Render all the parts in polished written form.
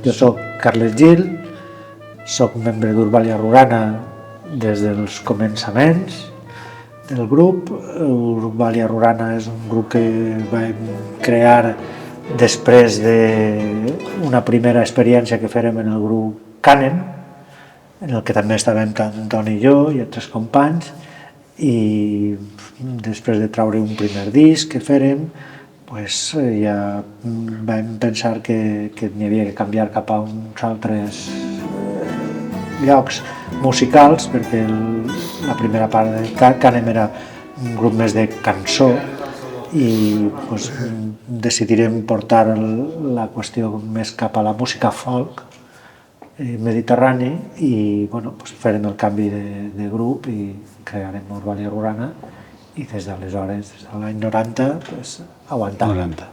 Jo soc Carles Gil, soc membre d'Urbàlia Rurana des dels començaments del grup. Urbàlia Rurana és un grup que vam crear després d'una primera experiència que fèrem en el grup Canem, en el que també estàvem tant Toni i jo i altres companys, i després de treure un primer disc que fèrem, ja vam pensar que n'hi havia que canviar cap a uns altres llocs musicals, perquè la primera part de Canem era un grup més de cançó i decidirem portar la qüestió més cap a la música folk mediterrani i farem el canvi de grup i crearem Urbàlia Rurana i des d'aleshores, des de l'any 90, aguantar. 90.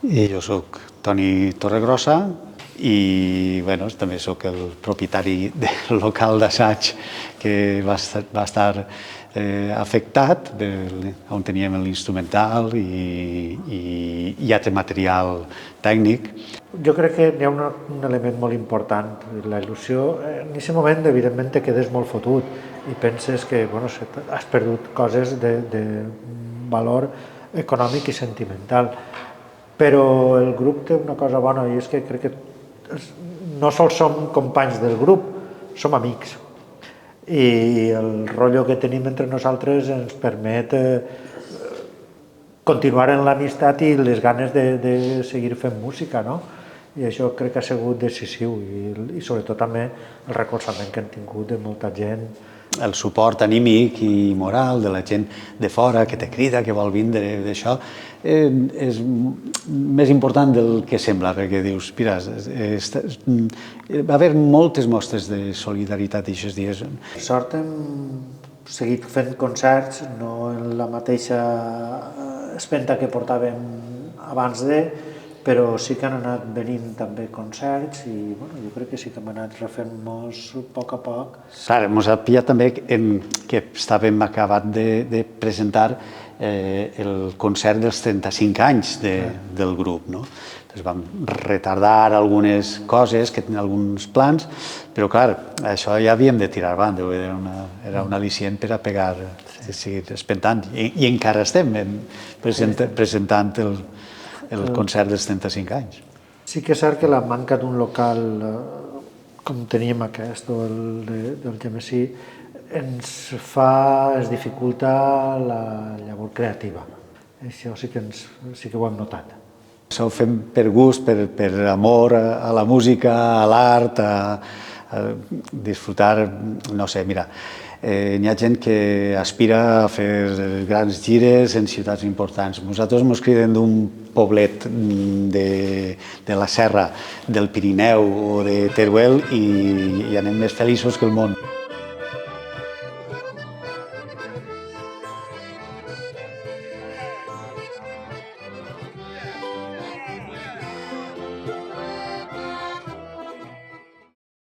I jo soc Toni Torregrossa i també soc el propietari del local d'assaig que va estar afectat, on teníem l'instrumental i altre material tècnic. Jo crec que hi ha un element molt important, la il·lusió. En aquest moment, evidentment, te quedes molt fotut i penses que has perdut coses de valor econòmic i sentimental. Però el grup té una cosa bona i és que crec que no sols som companys del grup, som amics. I el rotllo que tenim entre nosaltres ens permet continuar en l'amistat i les ganes de seguir fent música, no? I això crec que ha sigut decisiu i sobretot també el recolzament que hem tingut de molta gent. El suport anímic i moral de la gent de fora que te crida, que vol vindre d'això, és més important del que sembla, perquè dius, mira, va haver moltes mostres de solidaritat aquests dies. Per sort hem seguit fent concerts, no en la mateixa espenta que portàvem abans però sí que han anat venint també concerts i jo crec que sí que hem anat refent-nos a poc. Clar, ens ha pillat també que estàvem acabat de presentar el concert dels 35 anys del grup, no? Entonces vam retardar algunes coses, alguns plans, però clar, això ja havíem de tirar avant, era un al·licient per a pegar, seguir espentant, i encara estem presentant el concert dels 35 anys. Sí que és cert que la manca d'un local com teníem aquest o el del Gemesí ens dificulta la llavor creativa. Això sí que ho hem notat. Això ho fem per gust, per amor a la música, a l'art, a disfrutar, no sé, mira, hi ha gent que aspira a fer grans gires en ciutats importants. Nosaltres ens criden d'un poblet de la Serra, del Pirineu o de Teruel i anem més feliços que el món.